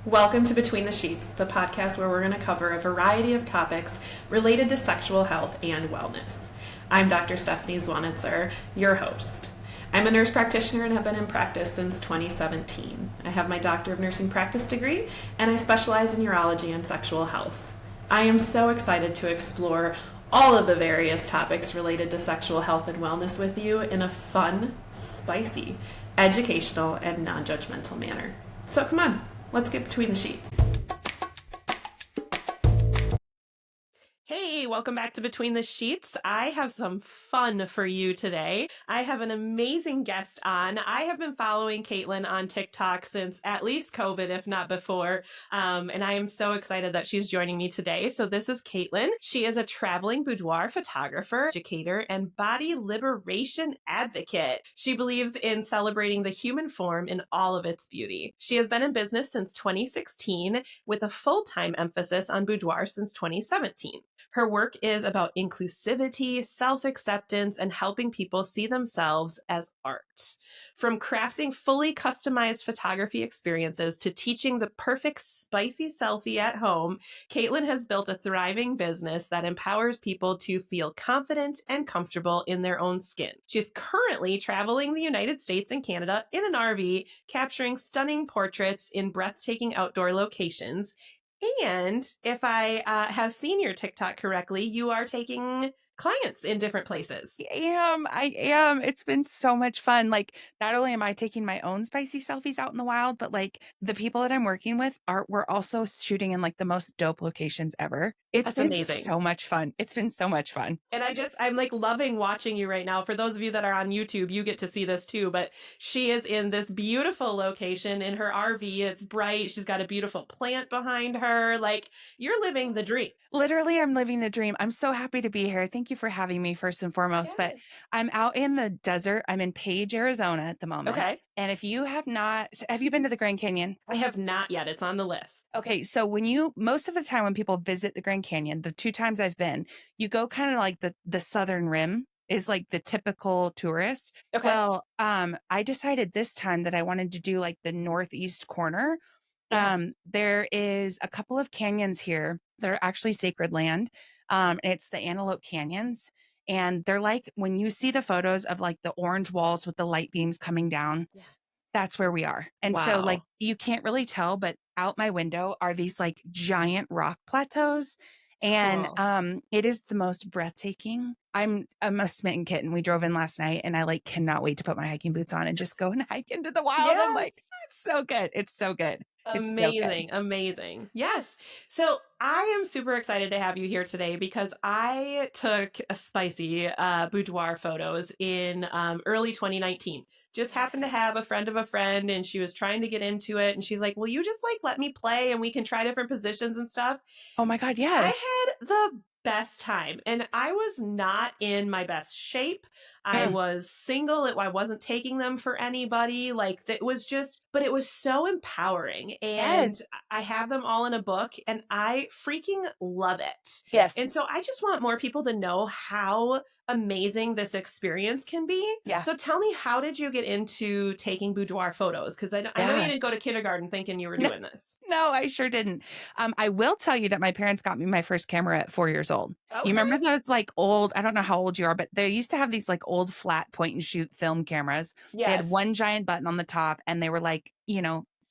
Welcome to Between the Sheets, the podcast where we're going to cover a variety of topics related to sexual health and wellness. I'm Dr. Stephanie Zwanitzer, your host. I'm a nurse practitioner and have been in practice since 2017. I have my Doctor of Nursing Practice degree, and I specialize in urology and sexual health. I am so excited to explore all of the various topics related to sexual health and wellness with you in a fun, spicy, educational, and non-judgmental manner. So come on, let's get between the sheets. Hey, welcome back to Between the Sheets. I have some fun for you today. I have an amazing guest on. I have been following Katelyn on TikTok since at least COVID, if not before. And I am so excited that she's joining me today. So this is Katelyn. She is a traveling boudoir photographer, educator, and body liberation advocate. She believes in celebrating the human form in all of its beauty. She has been in business since 2016 with a full-time emphasis on boudoir since 2017. Her work is about inclusivity, self-acceptance, and helping people see themselves as art. From crafting fully customized photography experiences to teaching the perfect spicy selfie at home, Katelyn has built a thriving business that empowers people to feel confident and comfortable in their own skin. She's currently traveling the United States and Canada in an RV, capturing stunning portraits in breathtaking outdoor locations. And if I have seen your TikTok correctly, you are taking clients in different places. I am. It's been so much fun. Like, not only am I taking my own spicy selfies out in the wild, but like the people that I'm working with we're also shooting in like the most dope locations ever. It's That's been amazing. so much fun. It's been so much fun. And I'm like loving watching you right now. For those of you that are on YouTube, you get to see this too. But she is in this beautiful location in her RV. It's bright. She's got a beautiful plant behind her. Like, you're living the dream. Literally, I'm living the dream. I'm so happy to be here. Thank you for having me first and foremost. But Yes. I'm out in the desert. I'm in Page, Arizona at the moment. Okay. And if you have not, have you been to the Grand Canyon? I have not yet. It's on the list. Okay, so most of the time when people visit the Grand Canyon, the two times I've been, you go kind of like the southern rim is like the typical tourist. Okay. Well, I decided this time that I wanted to do like the northeast corner. Yeah. There is a couple of canyons here that are actually sacred land. And it's the Antelope Canyons. And they're like when you see the photos of like the orange walls with the light beams coming down, Yeah. that's where we are. And so like Wow. you can't really tell, but out my window are these like giant rock plateaus. And Cool. it is the most breathtaking. I'm a smitten kitten. We drove in last night and I like cannot wait to put my hiking boots on and just go and hike into the wild. I'm Yes. like, it's so good. It's so good. It's so good. Amazing, amazing. Yes. So I am super excited to have you here today because I took a spicy boudoir photos in early 2019. Just happened to Yes. have a friend of a friend and she was trying to get into it and she's like, "Will you just like let me play and we can try different positions and stuff?" Oh my God, I yes. had the best time and I was not in my best shape. I Mm, was single. I wasn't taking them for anybody. Like that was just, but it was so empowering. And yes. I have them all in a book and I freaking love it. Yes. And so I just want more people to know how amazing this experience can be. Yeah. So tell me, how did you get into taking boudoir photos? Because I know you Yeah. didn't go to kindergarten thinking you were No, doing this. no, I sure didn't. I will tell you that my parents got me my first camera at 4 years old. You Okay. remember those like old, I don't know how old you are, but they used to have these like old flat point and shoot film cameras. They had Yes. one giant button on the top and they were like,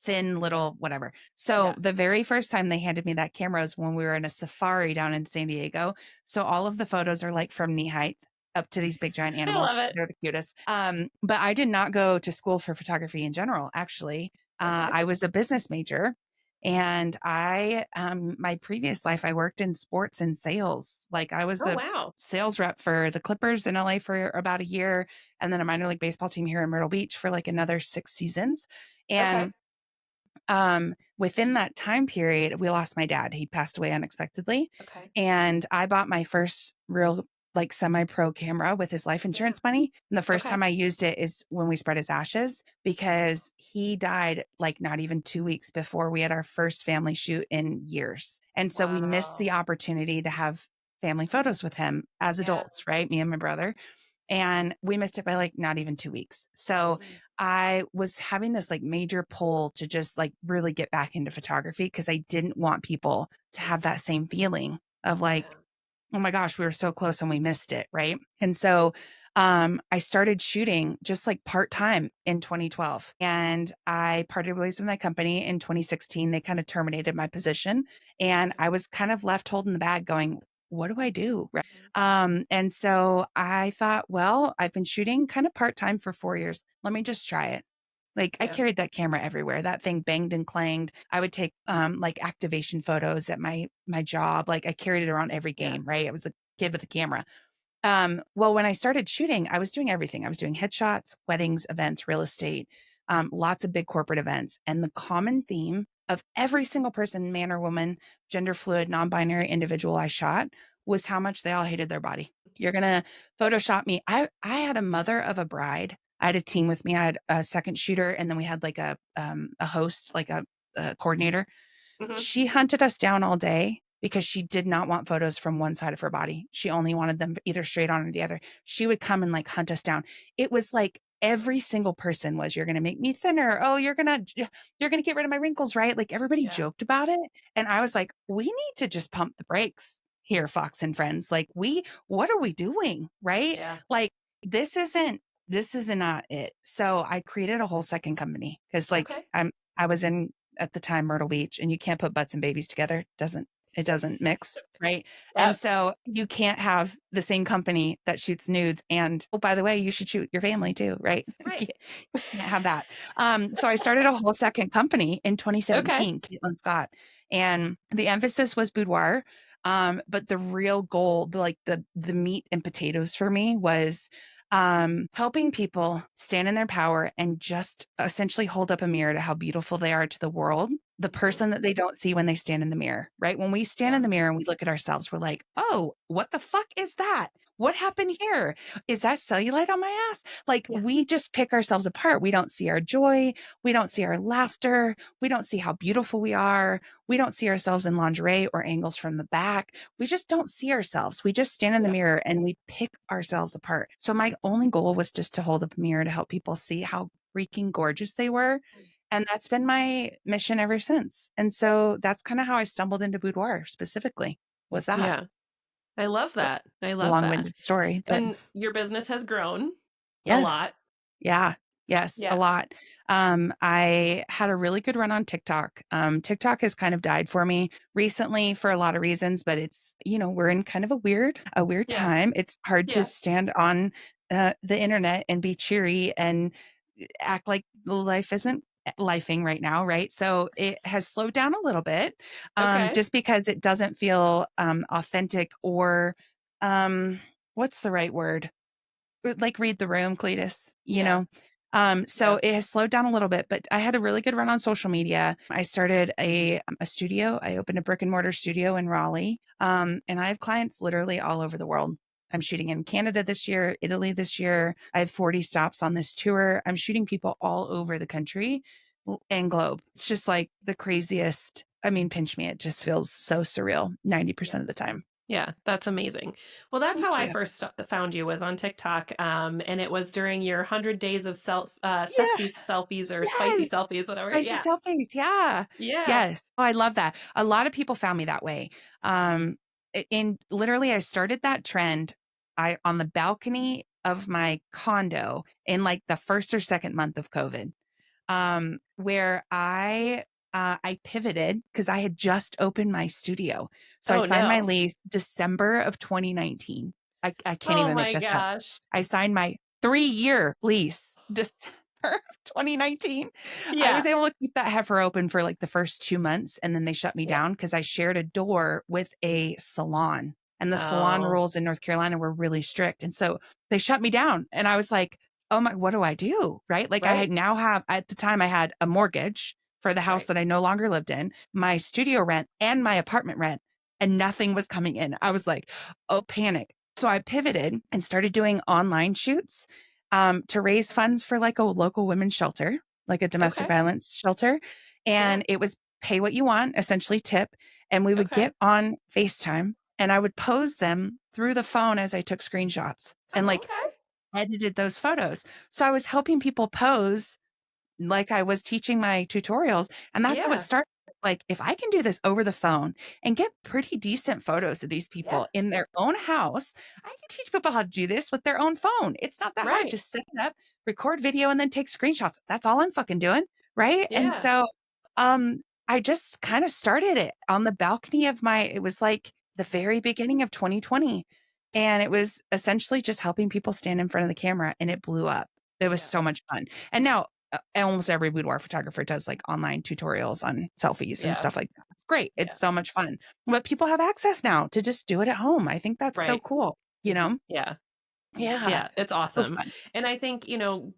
thin little whatever. So Yeah. the very first time they handed me that camera was when we were in a safari down in San Diego. So all of the photos are like from knee height up to these big giant I love animals. it. They're the cutest. But I did not go to school for photography in general, actually. Okay. I was a business major and my previous life, I worked in sports and sales. Like I was Oh, a wow. sales rep for the Clippers in LA for about a year and then a minor league baseball team here in Myrtle Beach for like another 6 seasons. Okay. And within that time period, we lost my dad. He passed away unexpectedly. Okay. And I bought my first real like semi-pro camera with his life Yeah. insurance money. And the first Okay. time I used it is when we spread his ashes because he died like not even 2 weeks before we had our first family shoot in years. And so we missed Wow. the opportunity to have family photos with him as Yeah. adults, right? Me and my brother. and we missed it by like not even 2 weeks. So Mm. I was having this like major pull to just like really get back into photography because I didn't want people to have that same feeling of like, Yeah. oh my gosh, we were so close and we missed it. Right. And so I started shooting just like part time in 2012. And I parted ways with my company in 2016. They kind of terminated my position. And Okay. I was kind of left holding the bag going, what do I do? Right. Mhm. And so I thought, well, I've been shooting kind of part time for 4 years. Let me just try it. Like I Yeah. carried that camera everywhere. That thing banged and clanged. I would take like activation photos at my job. Like I carried it around every Yeah. game, right? I was a kid with a camera. Well, when I started shooting, I was doing everything. I was doing headshots, weddings, events, real estate, lots of big corporate events. And the common theme of every single person, man or woman, gender fluid, non-binary individual I shot was how much they all hated their body. You're gonna Photoshop me. I had a mother of a bride. I had a team with me. I had a second shooter, and then we had like a host, like a coordinator. Mhm. She hunted us down all day because she did not want photos from one side of her body. She only wanted them either straight on or the other. She would come and like hunt us down. It was like every single person was, you're going to make me thinner. Oh, you're going to get rid of my wrinkles, right? Like everybody Yeah. joked about it. And I was like, we need to just pump the brakes here, Fox and friends. Like what are we doing? Right? Yeah. Like this is not it. So I created a whole second company because like Okay. I was in at the time Myrtle Beach, and you can't put butts and babies together. It doesn't mix, right? And Yep. so you can't have the same company that shoots nudes and, oh, by the way, you should shoot your family too, right? Right. Can't have that. So I started a whole second company in Okay. 2017, Katelyn Scott, and the emphasis was boudoir. But the real goal, the meat and potatoes for me was helping people stand in their power and just essentially hold up a mirror to how beautiful they are to the world, the Mhm. person that they don't see when they stand in the mirror, right? When we stand Yeah. in the mirror and we look at ourselves, we're like, oh, what the fuck is that? What happened here? Is that cellulite on my ass? Like Yeah. we just pick ourselves apart. We don't see our joy. We don't see our laughter. We don't see how beautiful we are. We don't see ourselves in lingerie or angles from the back. We just don't see ourselves. We just stand in the Yeah. mirror and we pick ourselves apart. So my only goal was just to hold up a mirror to help people see how freaking gorgeous they were. And that's been my mission ever since. And so that's kind of how I stumbled into boudoir specifically, was that Yeah. I love that. I a love that. long-winded story, but And your business has grown a yes. lot. Yeah. Yes, a Yeah. lot. I had a really good run on TikTok. TikTok has kind of died for me recently for a lot of reasons, but we're in kind of a weird Yeah. time. It's hard to Yeah. stand on the internet and be cheery and act like life isn't lifing right now, right? So it has slowed down a little bit, Okay. just because it doesn't feel authentic or um, what's the right word? Like read the room, Cletus, you Yeah. know? So Yeah. it has slowed down a little bit, but I had a really good run on social media. I started a studio. I opened a brick and mortar studio in Raleigh. And I have clients literally all over the world. I'm shooting in Canada this year, Italy this year. I have 40 stops on this tour. I'm shooting people all over the country and globe. It's just like the craziest. I mean, pinch me. It just feels so surreal Yeah. 90% of the time. Yeah, that's amazing. Well, that's how Thank I you. first found you was on TikTok, and it was during your 100 days of Yeah. sexy selfies or spicy Yes. selfies, whatever. Spicy Yeah, selfies, yeah. yeah. Yes. Oh, I love that. A lot of people found me that way. In literally, I started that trend, on the balcony of my condo in, like, the 1st or 2nd month of COVID, where I pivoted because I had just opened my studio. So I Oh signed my no. lease December of 2019. I can't Oh even make my this up. gosh. I signed my 3-year lease December of 2019. I was Yeah. able to keep that heifer open for, like, the first 2 months, and then they shut me Yeah. down because I shared a door with a salon, and the salon Oh, rules in North Carolina were really strict, and so they shut me down, and I was like, "Oh my, what do I do?" Right? Like, I right. had now have at the time, I had a mortgage for the house Right. that I no longer lived in, my studio rent, and my apartment rent, and nothing was coming in. I was like, "Oh, panic." So I pivoted and started doing online shoots, to raise funds for, like, a local women's shelter, like a domestic Okay. violence shelter, Yeah. and it was pay what you want, essentially tip, and we would Okay. get on FaceTime, and I would pose them through the phone as I took screenshots, and, Oh, like, okay. edited those photos. So I was helping people pose like I was teaching my tutorials, and that's how it Yeah. started. Like, if I can do this over the phone and get pretty decent photos of these Yeah. people in their own house, I can teach people how to do this with their own phone. It's not that hard. Right. Just set it up, record video, and then take screenshots. That's all I'm fucking doing, right? And Yeah. so, I just kind of started it on the balcony of my it was like the very beginning of 2020, and it was essentially just helping people stand in front of the camera, and it blew up. It was Yeah. so much fun. And now almost every boudoir photographer does like online tutorials on selfies and Yeah. stuff like that. It's great. It's Yeah. so much fun. But people have access now to just do it at home. I think that's so Right. cool, you know? Yeah. Yeah. Yeah, it's So awesome. fun. And I think,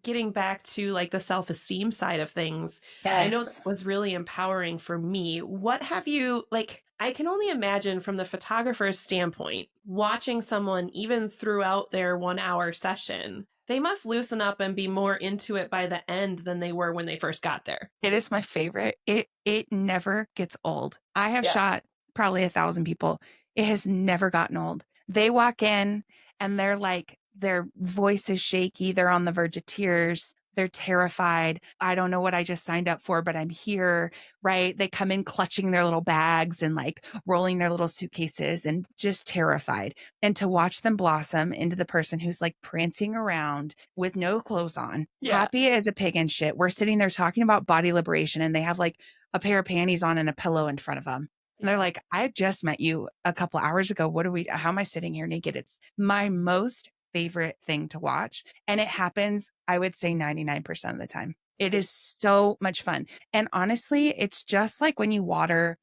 getting back to like the self-esteem side of things, I know that Yes. was really empowering for me. What have you like I can only imagine from the photographer's standpoint, watching someone even throughout their 1 hour session, they must loosen up and be more into it by the end than they were when they first got there. It is my favorite. It never gets old. I have Yeah. shot probably 1,000 people. It has never gotten old. They walk in and they're like, their voice is shaky. They're on the verge of tears. They're terrified. I don't know what I just signed up for, but I'm here, right? They come in clutching their little bags and like rolling their little suitcases and just terrified. And to watch them blossom into the person who's like prancing around with no clothes on, Yeah. happy as a pig in shit. We're sitting there talking about body liberation, and they have like a pair of panties on and a pillow in front of them. And they're Yeah. like, I just met you a couple hours ago. How am I sitting here naked? It's my most favorite thing to watch. And it happens, I would say 99% of the time. It is so much fun. And honestly, it's just like when you water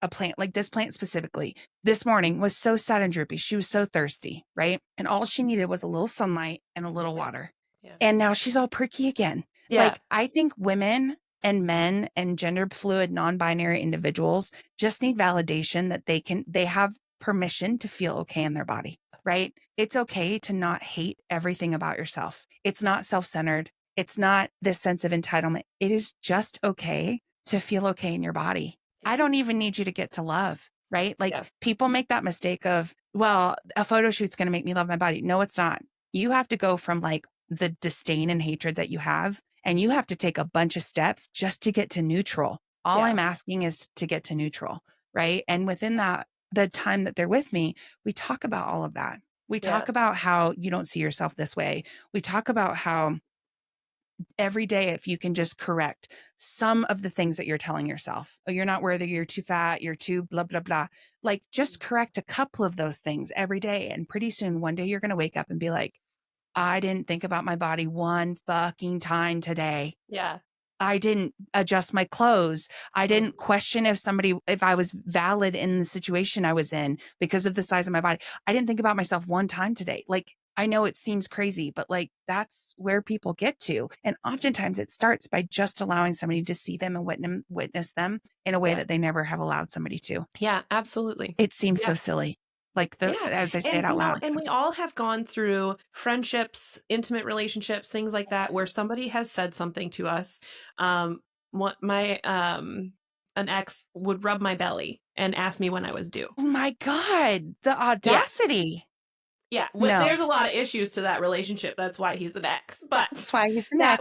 a plant, like this plant specifically, this morning was so sad and droopy. She was so thirsty, right? And all she needed was a little sunlight and a little Right. water. Yeah. And now she's all perky again. Yeah. Like, I think women and men and gender fluid, non binary individuals just need validation that they have permission to feel okay in their body, right? It's okay to not hate everything about yourself. It's not self centered. It's not this sense of entitlement. It is just okay to feel okay in your body. Yeah. I don't even need you to get to love, right? Like Yeah. people make that mistake of, well, a photo shoot's going to make me love my body. No, it's not. You have to go from like the disdain and hatred that you have, and you have to take a bunch of steps just to get to neutral. All Yeah. I'm asking is to get to neutral, right? And within that, the time that they're with me, we talk about all of that. We Yeah. talk about how you don't see yourself this way. We talk about how every day, if you can just correct some of the things that you're telling yourself, oh, you're not worthy, you're too fat, you're too blah, blah, blah. Like just correct a couple of those things every day. And pretty soon, one day you're going to wake up and be like, I didn't think about my body one fucking time today. Yeah. I didn't adjust my clothes. I Mhm. didn't question if I was valid in the situation I was in because of the size of my body. I didn't think about myself one time today. Like, I know it seems crazy, but like that's where people get to. And oftentimes it starts by just allowing somebody to see them and witness them in a way Yeah. that they never have allowed somebody to. Yeah, absolutely. It seems so Yeah. silly. Like Yeah. as I say it And out loud. and we all have gone through friendships, intimate relationships, things like that where somebody has said something to us. What my an ex would rub my belly and ask me when I was due. Oh my God, the Yeah. audacity. Yeah, No, there's a lot of issues to that relationship. That's why he's an ex. But that's why he's the that next.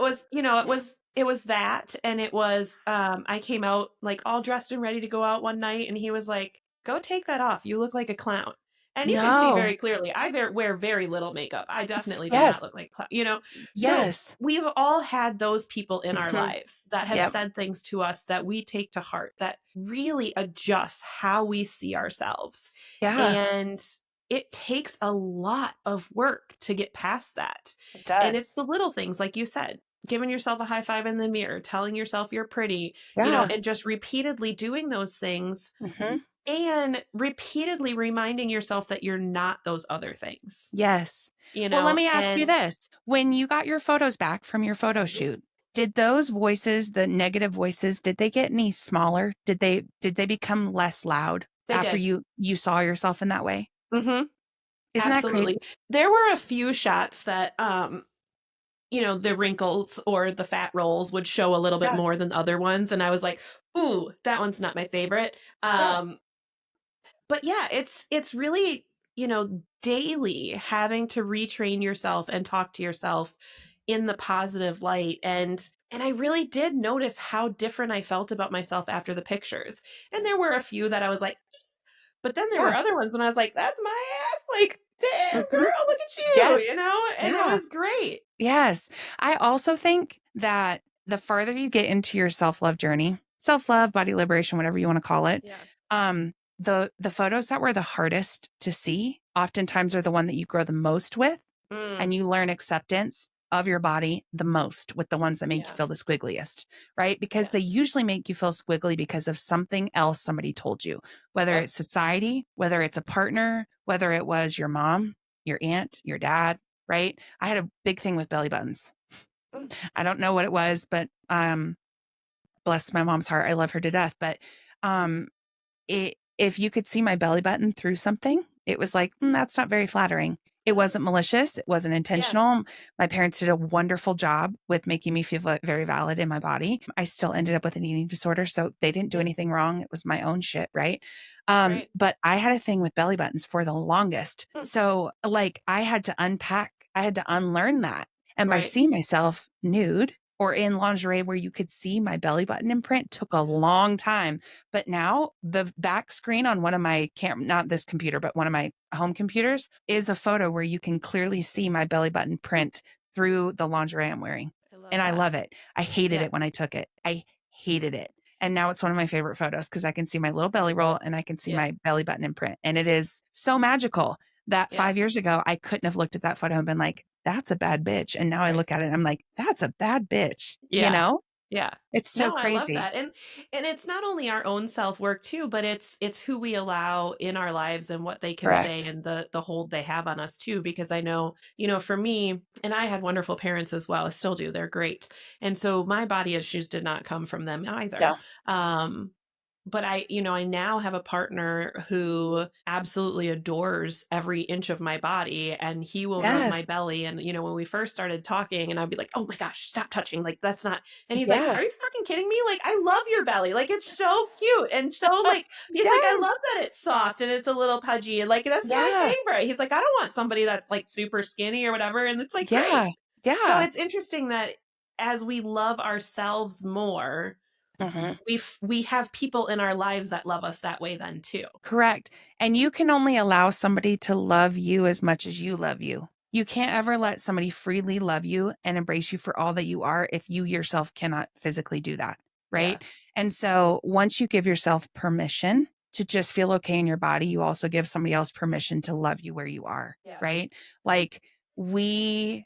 was, it was that, and it was I came out like all dressed and ready to go out one night, and he was like, "Go take that off. You look like a clown." And you can see No. very clearly, wear very little makeup. I definitely do not Yes. look like a clown. So Yes. we've all had those people in our Mhm. lives that have Yep. said things to us that we take to heart that really adjust how we see ourselves. Yeah, And it takes a lot of work to get past that. it And it's does. the little things, like you said, giving yourself a high five in the mirror, telling yourself you're pretty, Yeah. and just repeatedly doing those things Mhm. and repeatedly reminding yourself that you're not those other things, Yes. Well, let me ask you and this. When you got your photos back from your photo Mhm. shoot, did those voices, the negative voices, did they get any smaller? Did they become less loud They after did. you saw yourself in that way? Hmm. Isn't that crazy? Absolutely. There were a few shots that, the wrinkles or the fat rolls would show a little bit Yeah. more than other ones. And I was like, ooh, that one's not my favorite. Yeah. But yeah, it's really, daily having to retrain yourself and talk to yourself in the positive light. And I really did notice how different I felt about myself after the pictures. And there Yes. were a few that I was like, but then there Yeah. were other ones when I was like, that's my ass. Like, damn, Mhm. girl, look at Yeah. you, you know? And it Yeah. was great. Yes. I also think that the farther you get into your self-love journey, self-love, body liberation, whatever you want to call it, Yeah. the photos that were the hardest to see oftentimes are the one that you grow the most with, Mm, and you learn acceptance of your body the most with the ones that make you yeah. feel the squiggliest, right? Because Yeah. they usually make you feel squiggly because of something else somebody told you, whether Yep. it's society, whether it's a partner, whether it was your mom, your aunt, your dad, right? I had a big thing with belly buttons. Mm, I don't know what it was, but bless my mom's heart, I love her to death. But um, if you could see my belly button through something, it was like, that's not very flattering. It oh, wasn't malicious. It wasn't yeah. intentional. My parents did a wonderful job with making me feel very valid in my body. I still ended up with an eating disorder, so they didn't do Yeah. anything wrong. It was my own shit, right? Right. But I had a thing with belly buttons for the longest. Mm, So, like, I had to unpack, I had to unlearn that. And by right. seeing myself nude or in lingerie where you could see my belly button imprint took a long time. But now the back screen on one of my not this computer, but one of my home computers is a photo where you can clearly see my belly button print through the lingerie I'm wearing. I love And I that. love it. I hated Yeah. it when I took it. I hated it. And now it's one of my favorite photos because I can see my little belly roll and I can see Yeah. my belly button imprint. And it is so magical that Yeah. 5 years ago, I couldn't have looked at that photo and been like, that's a bad bitch. And now I Right. look at it and I'm like, that's a bad bitch. You Yeah. know? Yeah. It's so No, I love crazy. that. And it's not only our own self-work too, but it's who we allow in our lives and what they can say Correct. and the hold they have on us too. Because I know, for me, and I had wonderful parents as well, I still do, they're great. And so my body issues did not come from them either. Yeah. Um, but I now have a partner who absolutely adores every inch of my body, and he will rub my Yes. belly. And when we first started talking, and I'd be like, oh my gosh, stop touching, like that's not. And he's like, Yeah. are you fucking kidding me? Like, I love your belly, like it's so cute. And so, like, he's like, I Yes. love that it's soft and it's a little pudgy, and like that's my Yeah. favorite. He's like, I don't want somebody that's like super skinny or whatever. And it's like great. Yeah. So Yeah. it's interesting that as we love ourselves more, Mhm. we have people in our lives that love us that way then too. Correct. And you can only allow somebody to love you as much as you love you. You can't ever let somebody freely love you and embrace you for all that you are if you yourself cannot physically do that. Yeah. Right. And so once you give yourself permission to just feel okay in your body, you also give somebody else permission to love you where you are. Yeah. Right. Like we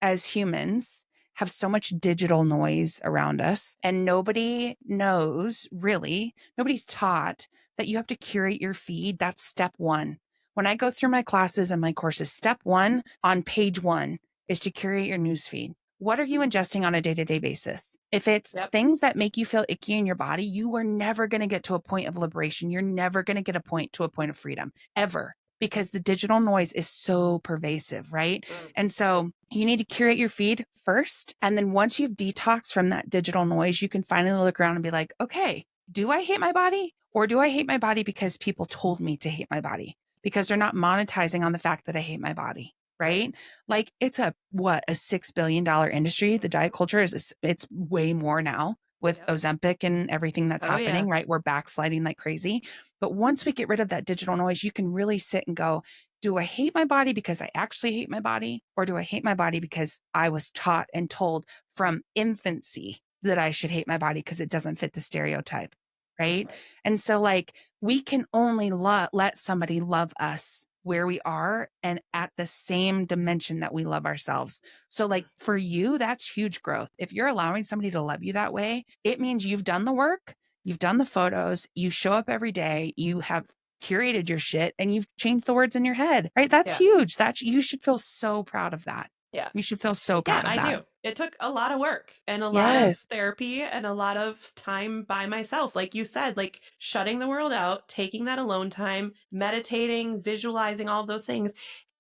as humans have so much digital noise around us, and nobody knows really, nobody's taught that you have to curate your feed. That's step one. When I go through my classes and my courses, step one on page one is to curate your news feed. What are you ingesting on a day to day basis? If it's Yep. things that make you feel icky in your body, you are never going to get to a point of liberation. You're never going to get to a point of freedom ever, because the digital noise is so pervasive, right? Mm, And so you need to curate your feed first. And then once you've detoxed from that digital noise, you can finally look around and be like, okay, do I hate my body? Or do I hate my body because people told me to hate my body? Because they're not monetizing on the fact that I hate my body, right. right? Like it's a $6 billion industry. The diet culture it's way more now with Yep. Ozempic and everything that's Oh yeah. happening, right? We're backsliding like crazy. But once we get rid of that digital noise, you can really sit and go, do I hate my body because I actually hate my body? Or do I hate my body because I was taught and told from infancy that I should hate my body because it doesn't fit the stereotype? Right. Right. And so, like, we can only let somebody love us where we are and at the same dimension that we love ourselves. So, like, for you, that's huge growth. If you're allowing somebody to love you that way, it means you've done the work, you've done the photos, you show up every day, you have curated your shit, and you've changed the words in your head, right? That's Yeah. huge. You should feel so proud of that. Yeah. You should feel so Yeah, proud of I that. do. It took a lot of work and a lot of Yes. therapy and a lot of time by myself. Like you said, like shutting the world out, taking that alone time, meditating, visualizing all of those things.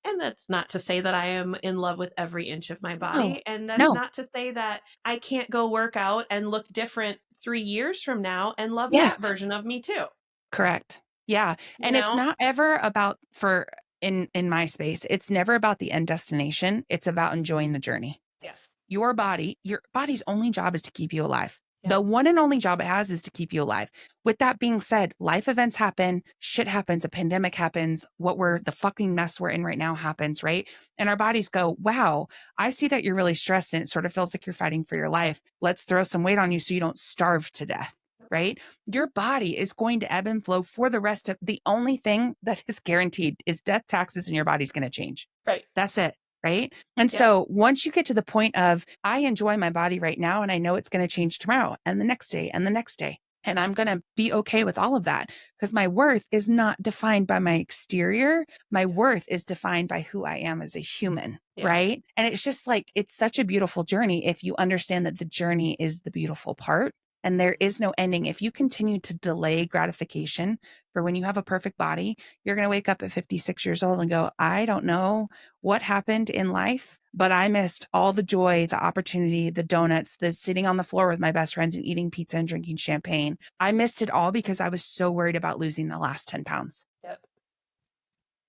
And that's not to say that I am in love with every inch of my No. body. And that's No. not to say that I can't go work out and look different 3 years from now and love Yes. that version of me too. Correct. Yeah. You And it's know? not ever about for in my space, it's never about the end destination. It's about enjoying the journey. Yes. Your body's only job is to keep you alive. Yeah. The one and only job it has is to keep you alive. With that being said, life events happen, shit happens, a pandemic happens, the fucking mess we're in right now happens, right? And our bodies go, wow, I see that you're really stressed and it sort of feels like you're fighting for your life. Let's throw some weight on you so you don't starve to death, right? Your body is going to ebb and flow for the rest of the only thing that is guaranteed is death, taxes, and your body's going to change. Right. That's it. Right. And Yeah. so once you get to the point of, I enjoy my body right now, and I know it's going to change tomorrow and the next day and the next day. And I'm going to be okay with all of that because my worth is not defined by my exterior. My worth is defined by who I am as a human. Yeah. Right. And it's just like, it's such a beautiful journey if you understand that the journey is the beautiful part. And there is no ending. If you continue to delay gratification for when you have a perfect body, you're going to wake up at 56 years old and go, I don't know what happened in life, but I missed all the joy, the opportunity, the donuts, the sitting on the floor with my best friends and eating pizza and drinking champagne. I missed it all because I was so worried about losing the last 10 pounds. Yep.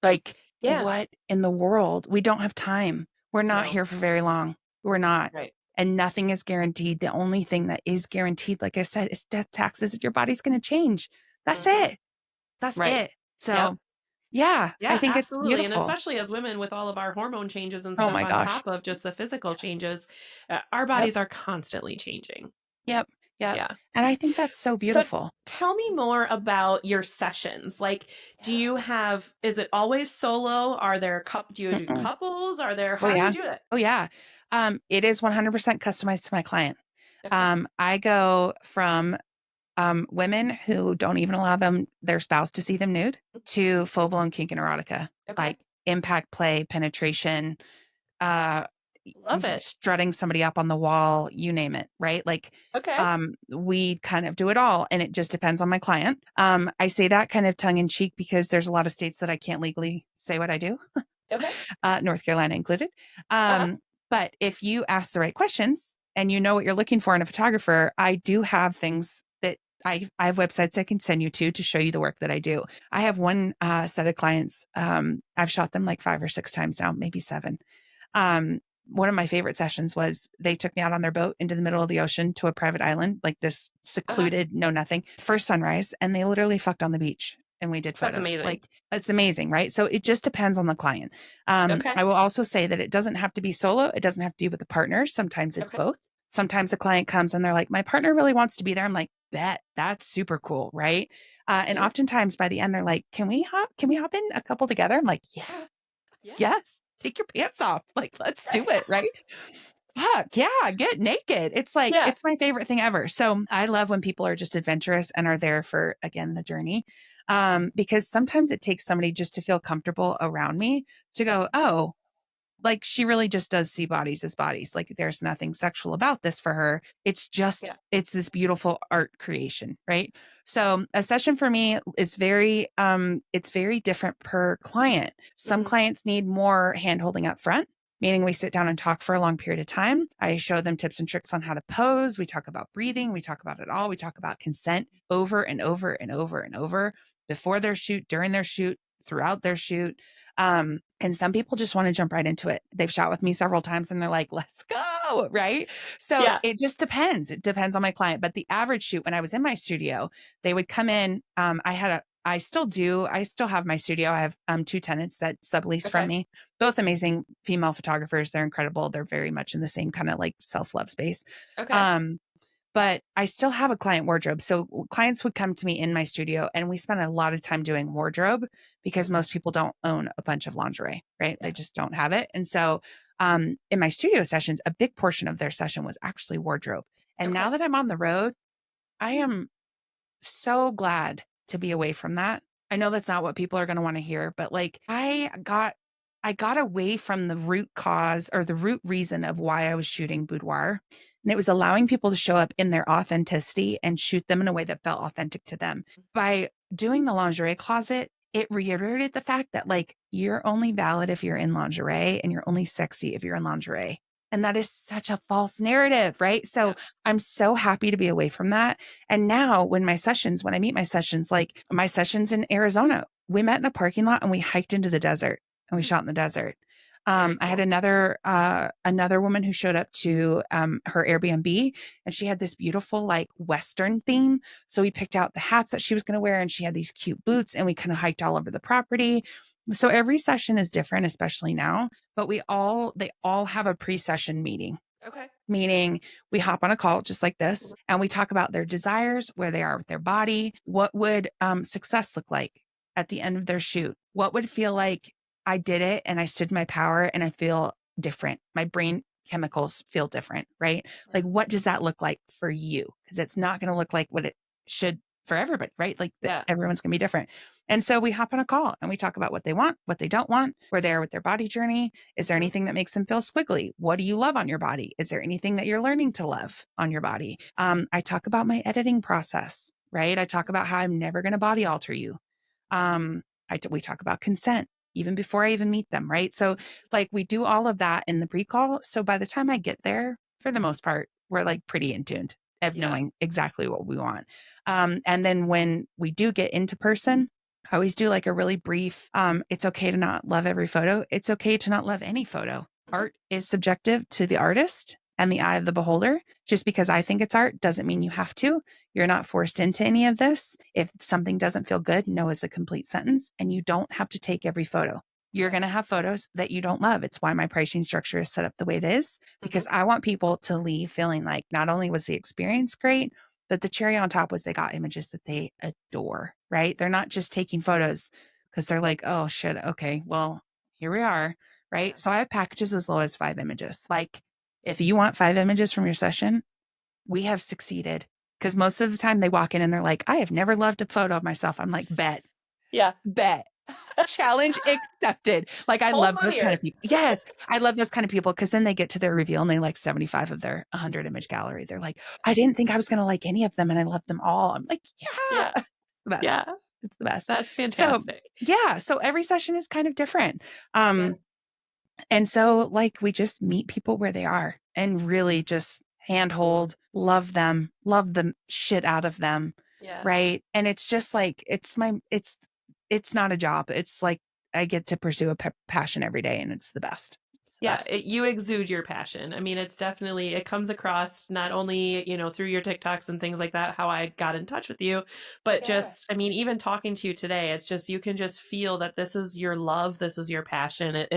Like, Yeah. what in the world? We don't have time. We're not here for very long. We're not. Right. And nothing is guaranteed. The only thing that is guaranteed, like I said, is death, taxes. Your body's going to change. That's it. That's Right. it. So Yep. yeah, I Yeah, think it's absolutely. And beautiful. especially as women with all of our hormone changes and Oh stuff my on gosh. top of just the physical changes, our Yep. bodies are constantly changing. Yep. Yep. Yeah. And I think that's so So beautiful. tell me more about your sessions. Like, is it always solo? Do you do Mm-mm. couples? Oh How do you yeah. do it? Oh yeah. It is 100% customized to my client. Okay. I go from women who don't even allow their spouse to see them nude to full blown kink and erotica, Okay. like impact play, penetration, uh, Love it. strutting somebody up on the wall, you name it, right? Like, Okay. we kind of do it all, and it just depends on my client. I say that kind of tongue in cheek because there's a lot of states that I can't legally say what I do, Okay. North Carolina included. Uh-huh. But if you ask the right questions and you know what you're looking for in a photographer, I do have things that I have websites I can send you to show you the work that I do. I have one set of clients. I've shot them like 5 or 6 times now, maybe 7. One of my favorite sessions was they took me out on their boat into the middle of the ocean to a private island, like this Uh-huh. secluded, no nothing, first sunrise. And they literally fucked on the beach and we did That's photos. amazing. Like, it's amazing, right? So it just depends on the client. Okay. I will also say that it doesn't have to be solo. It doesn't have to be with a partner. Sometimes it's Okay. both. Sometimes a client comes and they're like, my partner really wants to be there. I'm like, that's super cool. Right. And Yeah. oftentimes by the end, they're like, can we hop in a couple together? I'm like, yeah. Yes. Take your pants off. Like, let's do it. Right. Fuck yeah. Get naked. It's like, Yeah. it's my favorite thing ever. So I love when people are just adventurous and are there for, again, the journey. Because sometimes it takes somebody just to feel comfortable around me to go, oh, like she really just does see bodies as bodies. Like there's nothing sexual about this for her. It's just, Yeah. it's this beautiful art creation. Right. So a session for me is it's very different per client. Some Mhm. clients need more hand holding up front, meaning we sit down and talk for a long period of time. I show them tips and tricks on how to pose. We talk about breathing. We talk about it all. We talk about consent over and over and over and over before their shoot, during their shoot, throughout their shoot. And some people just want to jump right into it. They've shot with me several times and they're like, let's go. Right. So Yeah. it just depends. It depends on my client. But the average shoot, when I was in my studio, they would come in. I still do. I still have my studio. I have 2 tenants that sublease from Okay. me, both amazing female photographers. They're incredible. They're very much in the same kind of like self-love space. Okay. But I still have a client wardrobe. So clients would come to me in my studio and we spend a lot of time doing wardrobe because most people don't own a bunch of lingerie, right? Yeah. They just don't have it. And so in my studio sessions, a big portion of their session was actually wardrobe. And Okay. now that I'm on the road, I am so glad to be away from that. I know that's not what people are going to want to hear, but like I got away from the root cause or the root reason of why I was shooting Boudoir. And it was allowing people to show up in their authenticity and shoot them in a way that felt authentic to them. By doing the lingerie closet, it reiterated the fact that like you're only valid if you're in lingerie and you're only sexy if you're in lingerie. And that is such a false narrative, right? So Yeah. I'm so happy to be away from that. And now when I meet my sessions, like my sessions in Arizona, we met in a parking lot and we hiked into the desert. and we Mm, shot in the desert. very I had cool. another woman who showed up to her Airbnb, and she had this beautiful like Western theme. So we picked out the hats that she was going to wear, and she had these cute boots, and we kind of hiked all over the property. So every session is different, especially now. But they all have a pre-session meeting, Okay. meaning we hop on a call just like this and we talk about their desires, where they are with their body, what would success look like at the end of their shoot, what would feel like I did it and I stood my power and I feel different. My brain chemicals feel different, right? Yeah. Like, what does that look like for you? Because it's not going to look like what it should for everybody, right? Like, Yeah. everyone's going to be different. And so we hop on a call and we talk about what they want, what they don't want. We're there with their body journey. Is there Mhm. anything that makes them feel squiggly? What do you love on your body? Is there anything that you're learning to love on your body? I talk about my editing process, right? I talk about how I'm never going to body alter you. We talk about consent even before I even meet them, right? So, like, we do all of that in the pre-call. So by the time I get there, for the most part, we're like pretty in tuned of Yeah. knowing exactly what we want. And then when we do get into person, I always do like a really brief, it's okay to not love every photo. It's okay to not love any photo. Mhm. Art is subjective to the artist and the eye of the beholder. Just because I think it's art doesn't mean you have to. You're not forced into any of this. If something doesn't feel good, no is a complete sentence, and you don't have to take every photo. You're Yeah. going to have photos that you don't love. It's why my pricing structure is set up the way it is, Mhm. because I want people to leave feeling like not only was the experience great, but the cherry on top was they got images that they adore, right? They're not just taking photos because they're like, oh shit, okay, well, here we are, right? Yeah. So I have packages as low as 5 images. Like, if you want 5 images from your session, we have succeeded. Because most of the time they walk in and they're like, I have never loved a photo of myself. I'm like, Yeah. bet. Challenge accepted. Like, I Hold love on those kind here. of people. Yes, I love those kind of people because then they get to their reveal and they like 75 of their 100 image gallery. They're like, I didn't think I was going to like any of them and I love them all. I'm like, yeah, Yeah. it's the best. Yeah. It's the best. That's So, fantastic. yeah, so every session is kind of different. Yeah. And so, like, we just meet people where they are and really just handhold, love the shit out of them. Yeah. Right. And it's just like, it's not a job. It's like I get to pursue a passion every day and it's the best. It's the Yeah, best. you exude your passion. I mean, it's definitely it comes across not only, through your TikToks and things like that, how I got in touch with you, but Yeah. just, I mean, even talking to you today, it's just you can just feel that this is your love, this is your passion.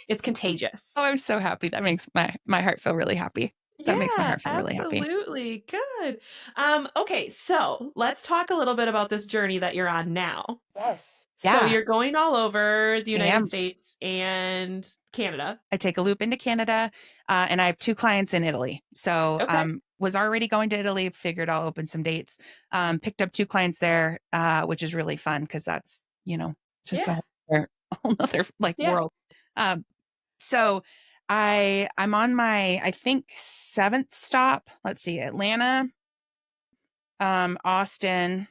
It's contagious. Oh, I'm so happy. That makes my heart feel really happy. That makes my Yeah, heart feel really happy. absolutely. Good. Okay, so let's talk a little bit about this journey that you're on now. Yes. So Yeah, you're going all over the I United am. States and Canada. I take a loop into Canada, and I have 2 clients in Italy. So, Okay. was already going to Italy, figured I'll open some dates. Picked up 2 clients there, which is really fun because that's, just Yeah. a whole other like Yeah. world. Um, so I'm on my, I think, 7th stop. Let's see, Atlanta, Austin,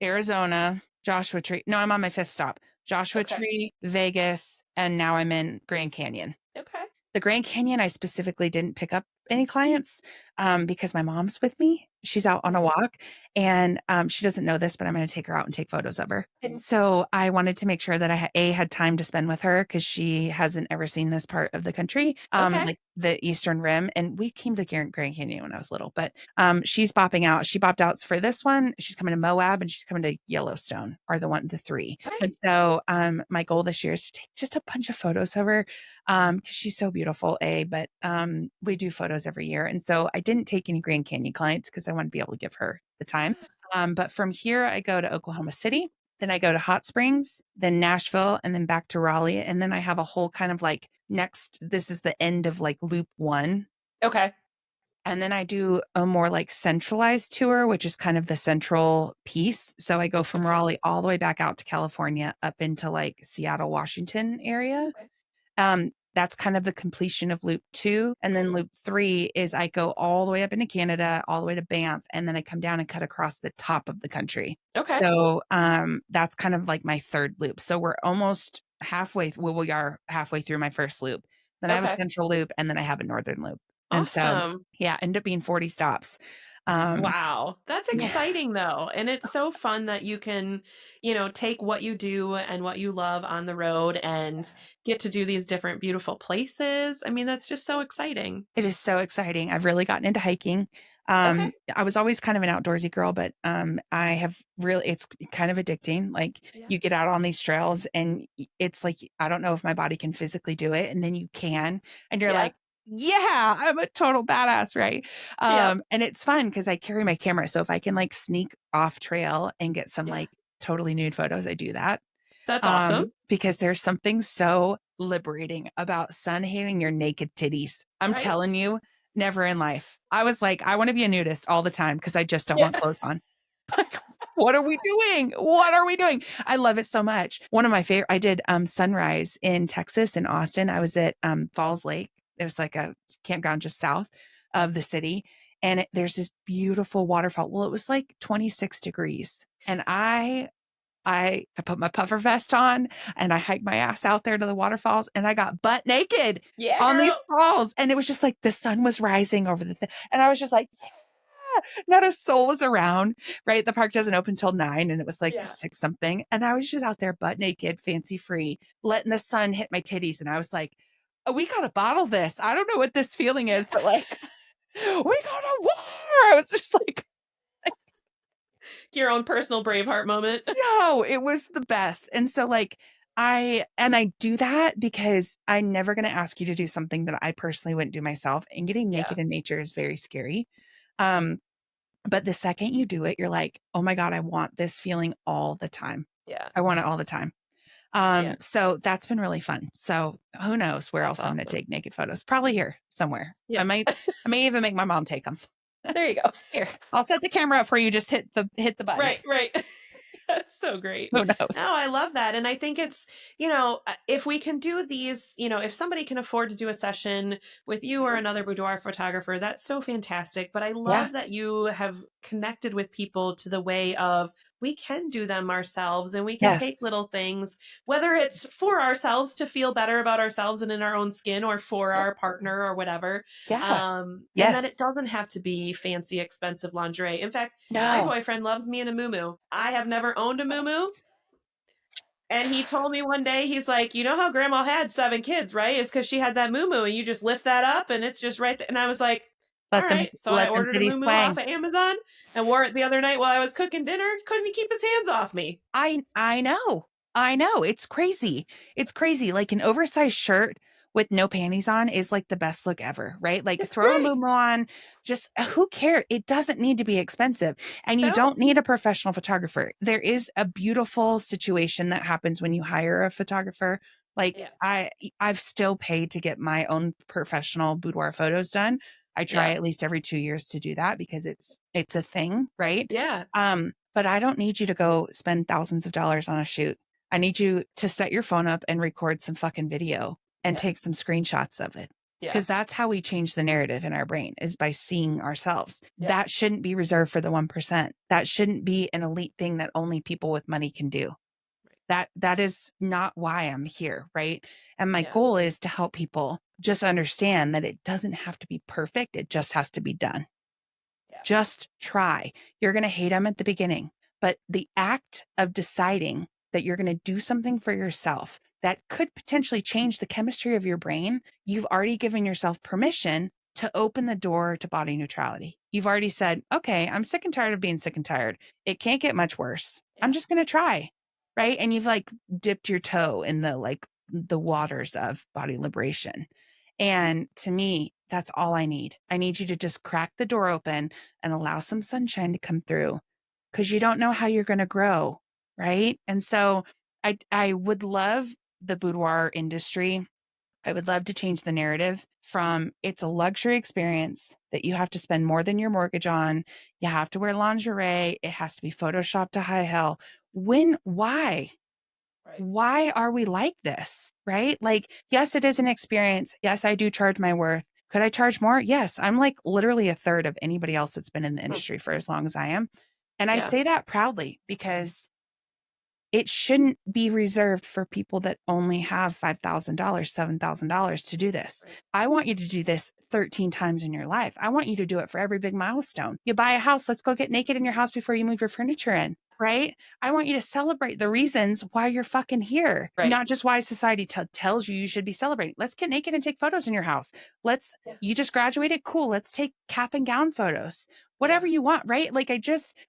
Arizona, Joshua Tree. No, I'm on my 5th stop. Joshua Okay. Tree, Vegas, and now I'm in Grand Canyon. Okay. The Grand Canyon, I specifically didn't pick up any clients, because my mom's with me. She's out on a Okay. walk, and, she doesn't know this, but I'm gonna take her out and take photos of her. And so I wanted to make sure that I had time to spend with her because she hasn't ever seen this part of the country, Okay. like the Eastern Rim, and we came to Grand Canyon when I was little, but, she's bopping out. She bopped out for this one. She's coming to Moab, and she's coming to Yellowstone are the 3. And Right. so, my goal this year is to take just a bunch of photos of her, because she's so beautiful, but we do photos every year. And so I didn't take any Grand Canyon clients because I want to be able to give her the time. But from here, I go to Oklahoma City, then I go to Hot Springs, then Nashville, and then back to Raleigh. And then I have a whole kind of like this is the end of like loop 1. Okay. And then I do a more like centralized tour, which is kind of the central piece. So I go from Okay. Raleigh all the way back out to California up into like Seattle, Washington area. Okay. That's kind of the completion of loop 2. And then loop 3 is I go all the way up into Canada, all the way to Banff, and then I come down and cut across the top of the country. Okay. So that's kind of like my 3rd loop. So we're almost halfway, well, we are halfway through my 1st loop. Then I have a Okay. central loop and then I have a northern loop. And so, Awesome. yeah, end up being 40 stops. Wow. That's Yeah, exciting though. And it's so fun that you can, take what you do and what you love on the road and get to do these different beautiful places. I mean, that's just so exciting. it is so exciting. I've really gotten into hiking. Okay. I was always kind of an outdoorsy girl, but I have really, it's kind of addicting. Like Yeah. you get out on these trails and it's like, I don't know if my body can physically do it. And then you can, and you're Yeah. like, yeah, I'm a total badass, right? Yep. And it's fun because I carry my camera. So if I can like sneak off trail and get some Yeah. like totally nude photos, I do that. That's awesome. Because there's something so liberating about sun hitting your naked titties. I'm Right? telling you, never in life. I was like, I want to be a nudist all the time because I just don't Yeah. want clothes on. Like, what are we doing? What are we doing? I love it so much. One of my favorite, I did sunrise in Texas, in Austin. I was at Falls Lake. There's like a campground just south of the city. And there's this beautiful waterfall. Well, it was like 26 degrees. And I put my puffer vest on and I hiked my ass out there to the waterfalls and I got butt naked Yeah, on these girl. falls. And it was just like the sun was rising over the thing. And I was just like, yeah, not a soul was around, right? The park doesn't open till 9 and it was like Yeah. 6 something. And I was just out there butt naked, fancy free, letting the sun hit my titties. And I was like, oh, we gotta bottle this. I don't know what this feeling Yeah. is, but like, we got a war. I was just like, Your own personal Braveheart moment. yo, it was the best. And so like I do that because I'm never going to ask you to do something that I personally wouldn't do myself. And getting Yeah. naked in nature is very scary. Um, but the second you do it, you're like, oh my God, I want this feeling all the time. Yeah. I want it all the time. Yeah. So that's been really fun. So who knows where That's else I'm going to awesome. take naked photos? Probably here somewhere. Yeah. I may even make my mom take them. There you go. Here, I'll set the camera up for you. Just hit the button. Right, right. That's so great. Who knows? No, I love that. And I think it's, if we can do these, if somebody can afford to do a session with you or Mhm. another boudoir photographer, that's so fantastic. But I Yeah. love that you have connected with people to the way of we can do them ourselves and we can Yes. take little things, whether it's for ourselves to feel better about ourselves and in our own skin or for Yep. our partner or whatever. Yeah. And that it Yes. doesn't have to be fancy, expensive lingerie. In fact, my No. boyfriend loves me in a muumuu. I have never owned a muumuu. And he told me one day, he's like, you know how grandma had 7 kids, right? It's because she had that muumuu and you just lift that up and it's just right there. And I was like, all right. So I Let them ordered a titties muumuu off swang. of Amazon and wore it the other night while I was cooking dinner. Couldn't he keep his hands off me? I know. I know. It's crazy. It's crazy. Like an oversized shirt with no panties on is like the best look ever, right? Like It's throw a great. muumuu on, just who cares? It doesn't need to be expensive. And you No. don't need a professional photographer. There is a beautiful situation that happens when you hire a photographer. Like Yeah. I've still paid to get my own professional boudoir photos done. I try Yeah. at least every 2 years to do that because it's a thing, right? Yeah. But I don't need you to go spend thousands of dollars on a shoot. I need you to set your phone up and record some fucking video and Yeah. take some screenshots of it. Yeah. Because that's how we change the narrative in our brain is by seeing ourselves. Yeah. That shouldn't be reserved for the 1%. That shouldn't be an elite thing that only people with money can do. That is not why I'm here, right? And my Yeah. goal is to help people just understand that it doesn't have to be perfect. It just has to be done. Yeah. Just try. You're going to hate them at the beginning, but the act of deciding that you're going to do something for yourself that could potentially change the chemistry of your brain, you've already given yourself permission to open the door to body neutrality. You've already said, okay, I'm sick and tired of being sick and tired. It can't get much worse. I'm Yeah. just going to try. Right. And you've like dipped your toe in the waters of body liberation. And to me, that's all I need. I need you to just crack the door open and allow some sunshine to come through because you don't know how you're going to grow. Right. And so I would love the boudoir industry. I would love to change the narrative from it's a luxury experience that you have to spend more than your mortgage on. You have to wear lingerie. It has to be photoshopped to high hell. Why? Right. Why are we like this? Right? Like, yes, it is an experience. Yes, I do charge my worth. Could I charge more? Yes. I'm like literally a third of anybody else that's been in the Hmm. industry for as long as I am. And I Yeah. say that proudly because it shouldn't be reserved for people that only have $5,000, $7,000 to do this. Right. I want you to do this 13 times in your life. I want you to do it for every big milestone. You buy a house, let's go get naked in your house before you move your furniture in, right? I want you to celebrate the reasons why you're fucking here, Right. not just why society tells you should be celebrating. Let's get naked and take photos in your house. Yeah. You just graduated? Cool. Let's take cap and gown photos, Yeah. whatever you want, right? Like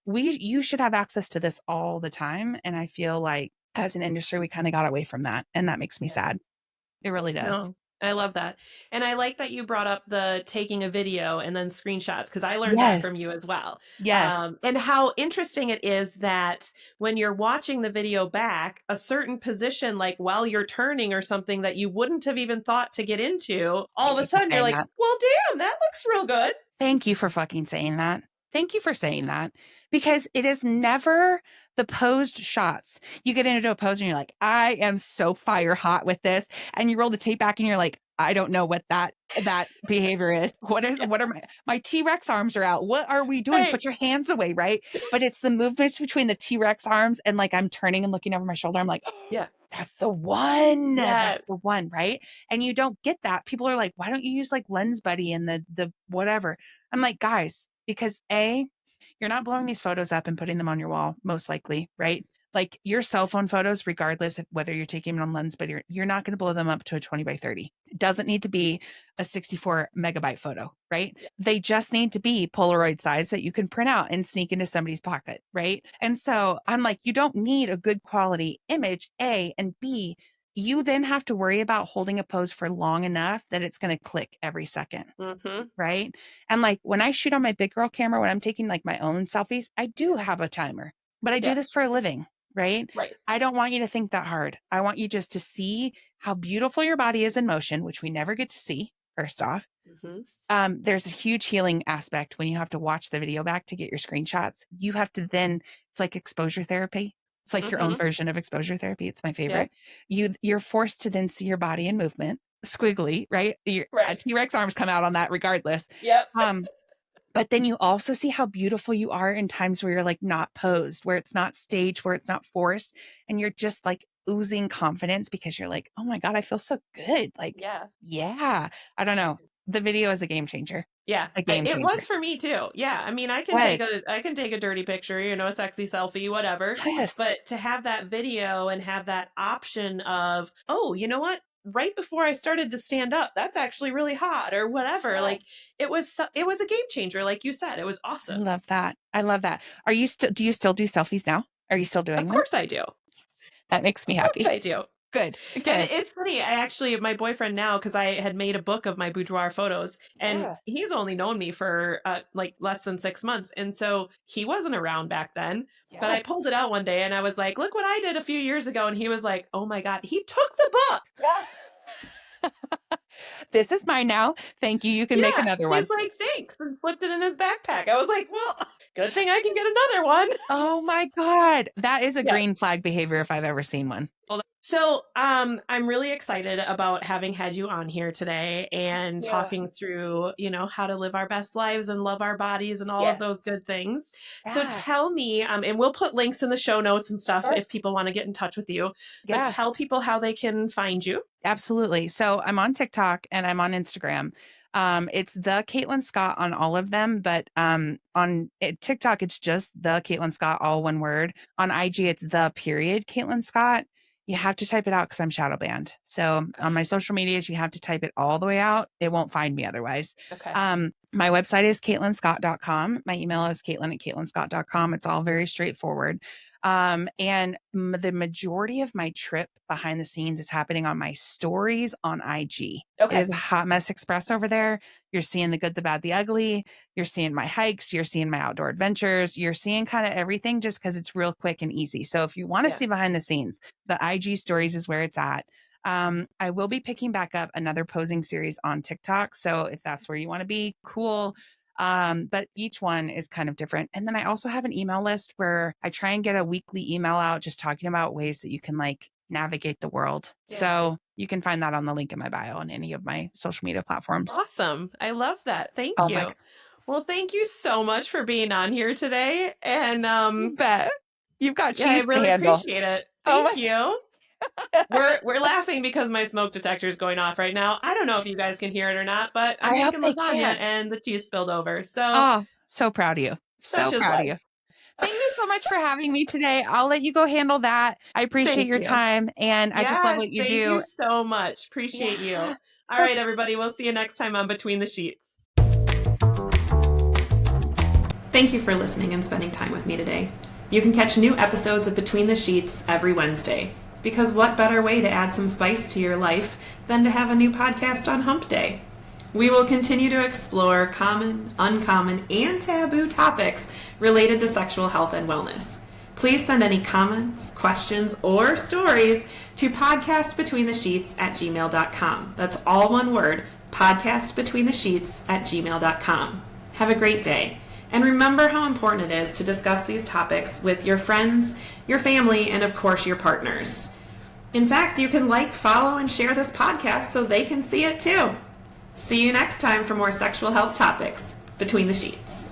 you should have access to this all the time. And I feel like as an industry, we kind of got away from that. And that makes me Yeah. sad. It really does. No, I love that. And I like that you brought up the taking a video and then screenshots because I learned that Yes. from you as well. Yes. And how interesting it is that when you're watching the video back, a certain position, like while you're turning or something that you wouldn't have even thought to get into, all of Thank a you for sudden you're saying like, that. well, damn, that looks real good. Thank you for fucking saying that. Thank you for saying that because it is never the posed shots. You get into a pose and you're like, I am so fire hot with this. And you roll the tape back and you're like, I don't know what that behavior is. Yeah. What are my T-Rex arms are out. What are we doing? Right. Put your hands away, right? But it's the movements between the T-Rex arms and like I'm turning and looking over my shoulder. I'm like, Yeah. that's the one. Yeah. That's the one, right? And you don't get that. People are like, why don't you use like Lens Buddy and the whatever? I'm like, guys, because you're not blowing these photos up and putting them on your wall, most likely, right? Like your cell phone photos, regardless of whether you're taking them on Lens, but you're not going to blow them up to a 20 by 30. It doesn't need to be a 64 megabyte photo, right? Yeah. They just need to be Polaroid size that you can print out and sneak into somebody's pocket, right? And so I'm like, you don't need a good quality image, A, and B, you then have to worry about holding a pose for long enough that it's going to click every second. Mm-hmm. Right. And like when I shoot on my big girl camera, when I'm taking like my own selfies, I do have a timer, but I do Yeah. this for a living. Right. Right. I don't want you to think that hard. I want you just to see how beautiful your body is in motion, which we never get to see, first off. Mm-hmm. There's a huge healing aspect when you have to watch the video back to get your screenshots. You have to then, it's like exposure therapy. It's like your own Mm-hmm. version of exposure therapy. It's my Yep. favorite. You're forced to then see your body in movement, squiggly, right? Your Right. T-Rex arms come out on that regardless. Yep. But then you also see how beautiful you are in times where you're like not posed, where it's not staged, where it's not forced, and you're just like oozing confidence because you're like, oh my God, I feel so good. Like, Yeah. yeah, I don't know. The video is a game changer. Yeah, A game it changer. was for me too. Yeah, I mean, Good. I can take a dirty picture, you know, a sexy selfie, whatever. Yes. But to have that video and have that option of, oh, you know what? Right before I started to stand up, that's actually really hot or whatever. Yeah. Like it was a game changer, like you said. It was I awesome. love that. I love that. Do you still do selfies now? Are you still Of doing them? course I do. Yes. That makes me Of course happy. I do. Good. And Good. it's funny, I actually my boyfriend now, because I had made a book of my boudoir photos, and Yeah. he's only known me for like less than 6 months, and so he wasn't around back then. But Yeah. I pulled it out one day, and I was like, "Look what I did a few years ago," and he was like, "Oh my god, he took the book." Yeah. This is mine now. Thank you. You can make Yeah, another one. he's like, "Thanks," and slipped it in his backpack. I was like, "Well, good thing I can get another one." Oh my God. That is a Yeah. green flag behavior if I've ever seen one. So, I'm really excited about having had you on here today and Yeah. talking through, you know, how to live our best lives and love our bodies and all of Yes. those good things. So Yeah. tell me, and we'll put links in the show notes and stuff Sure. if people want to get in touch with you, but Yeah. tell people how they can find you. Absolutely. So I'm on TikTok and I'm on Instagram. It's the Katelyn Scott on all of them, but TikTok it's just the Katelyn Scott, all one word. On IG, it's the period Katelyn Scott. You have to type it out because I'm shadow banned. So on my social medias, you have to type it all the way out. It won't find me otherwise. Okay. My website is CaitlinScott.com. My email is Caitlin@CaitlinScott.com. It's all very straightforward. The majority of my trip behind the scenes is happening on my stories on IG. It Okay. is a hot mess express over there. You're seeing the good, the bad, the ugly. You're seeing my hikes. You're seeing my outdoor adventures. You're seeing kind of everything just because it's real quick and easy. So if you want to Yeah. see behind the scenes, the IG stories is where it's at. I will be picking back up another posing series on TikTok. So if that's where you want to be, cool. But each one is kind of different. And then I also have an email list where I try and get a weekly email out just talking about ways that you can like navigate the world. Yeah. So you can find that on the link in my bio on any of my social media platforms. Awesome. I love that. Thank Oh my you. Well, thank you so much for being on here today. And You bet. You've got Yeah, I cheese to really handle. appreciate it. Oh Thank my. you. We're laughing because my smoke detector is going off right now. I don't know if you guys can hear it or not, but I'm I hope making they lasagna can. and the cheese spilled over. So Oh, so proud of you. such So is proud of you. life. Thank you so much for having me today. I'll let you go handle that. I appreciate Thank your you. time, and I just love Yes, what you thank you do. so much. Appreciate you. Yeah. All right, everybody. We'll see you next time on Between the Sheets. Thank you for listening and spending time with me today. You can catch new episodes of Between the Sheets every Wednesday. Because what better way to add some spice to your life than to have a new podcast on Hump Day? We will continue to explore common, uncommon, and taboo topics related to sexual health and wellness. Please send any comments, questions, or stories to podcastbetweenthesheets@gmail.com. That's all one word, podcastbetweenthesheets@gmail.com. Have a great day. And remember how important it is to discuss these topics with your friends, your family, and of course your partners. In fact, you can like, follow, and share this podcast so they can see it too. See you next time for more sexual health topics between the sheets.